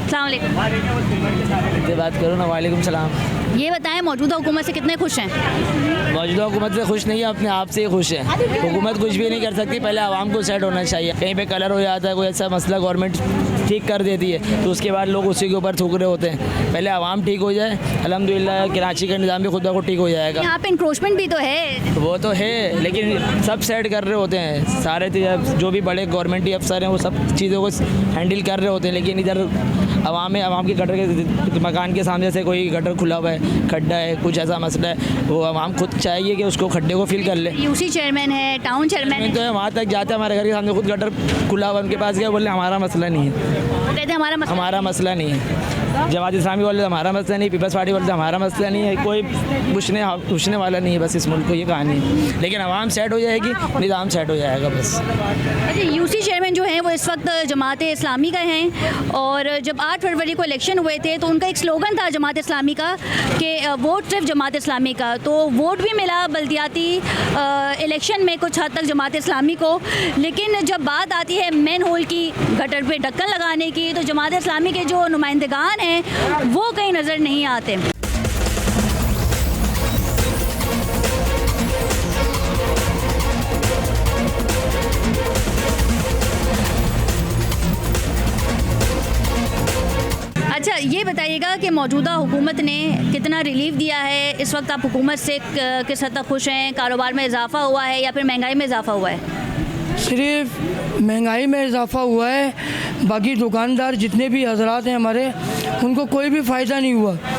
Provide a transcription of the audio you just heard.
अस्सलाम वालेकुम। बात करो ना। वालेकुम सलाम। ये बताएं मौजूदा हुकूमत से कितने खुश हैं? मौजूदा हुकूमत से खुश नहीं है, अपने आप से ही खुश है। हुकूमत कुछ भी नहीं कर सकती, पहले आवाम को सेट होना चाहिए। कहीं पे कलर हो जाता है, कोई ऐसा मसला गवर्नमेंट ठीक कर देती है तो उसके बाद लोग उसी के ऊपर थूक रहे होते हैं। पहले आवाम ठीक हो जाए, अल्हम्दुलिल्लाह कराची का निज़ाम भी खुद ब खुद ठीक हो जाएगा। यहाँ पे इंक्रोचमेंट भी तो है। वो तो है, लेकिन सब सेट कर रहे होते हैं सारे जो भी बड़े गवर्नमेंटी अफसर हैं वो सब चीज़ों को हैंडल कर रहे होते हैं। लेकिन इधर आवाम के गटर के मकान के सामने से कोई गटर खुला हुआ है, खड्डा है, कुछ ऐसा मसला है, वो आवाम खुद चाहिए कि उसको खड्डे को फिल कर ले। यूसी चेयरमैन है, टाउन चेयरमैन है, तो है, वहाँ तक जाते हैं, हमारे घर के सामने खुद गटर खुला हुआ, उनके पास गया, बोले हमारा मसला नहीं है। वो कहते हैं हमारा मसला नहीं है। जमात इस्लामी बोले हमारा मसला नहीं, पीपल्स पार्टी बोलते हमारा मसला नहीं है। कोई पूछने वाला नहीं है बस इस मुल्क को, ये कहानी है। लेकिन आवाम सेट हो जाएगी, निज़ाम सेट हो जाएगा बस। अच्छा, यूसी चेयरमैन जो हैं वो इस वक्त जमात इस्लामी का हैं और जब 8 फरवरी को इलेक्शन हुए थे तो उनका एक स्लोगन था जमात इस्लामी का कि वोट सिर्फ जमात इस्लामी का। तो वोट भी मिला बल्दियाती इलेक्शन में कुछ हद तक जमात इस्लामी को, लेकिन जब बात आती है मैन होल की, गटर पे ढक्कन लगाने की, तो जमात इस्लामी के जो नुमाइंदगान हैं वो कहीं नज़र नहीं आते। अच्छा, ये बताइएगा कि मौजूदा हुकूमत ने कितना रिलीफ दिया है? इस वक्त आप हुकूमत से किस हद तक खुश हैं? कारोबार में इजाफा हुआ है या फिर महंगाई में इजाफा हुआ है? सिर्फ महंगाई में इजाफा हुआ है, बाकी दुकानदार जितने भी हजरात हैं हमारे, उनको कोई भी फ़ायदा नहीं हुआ।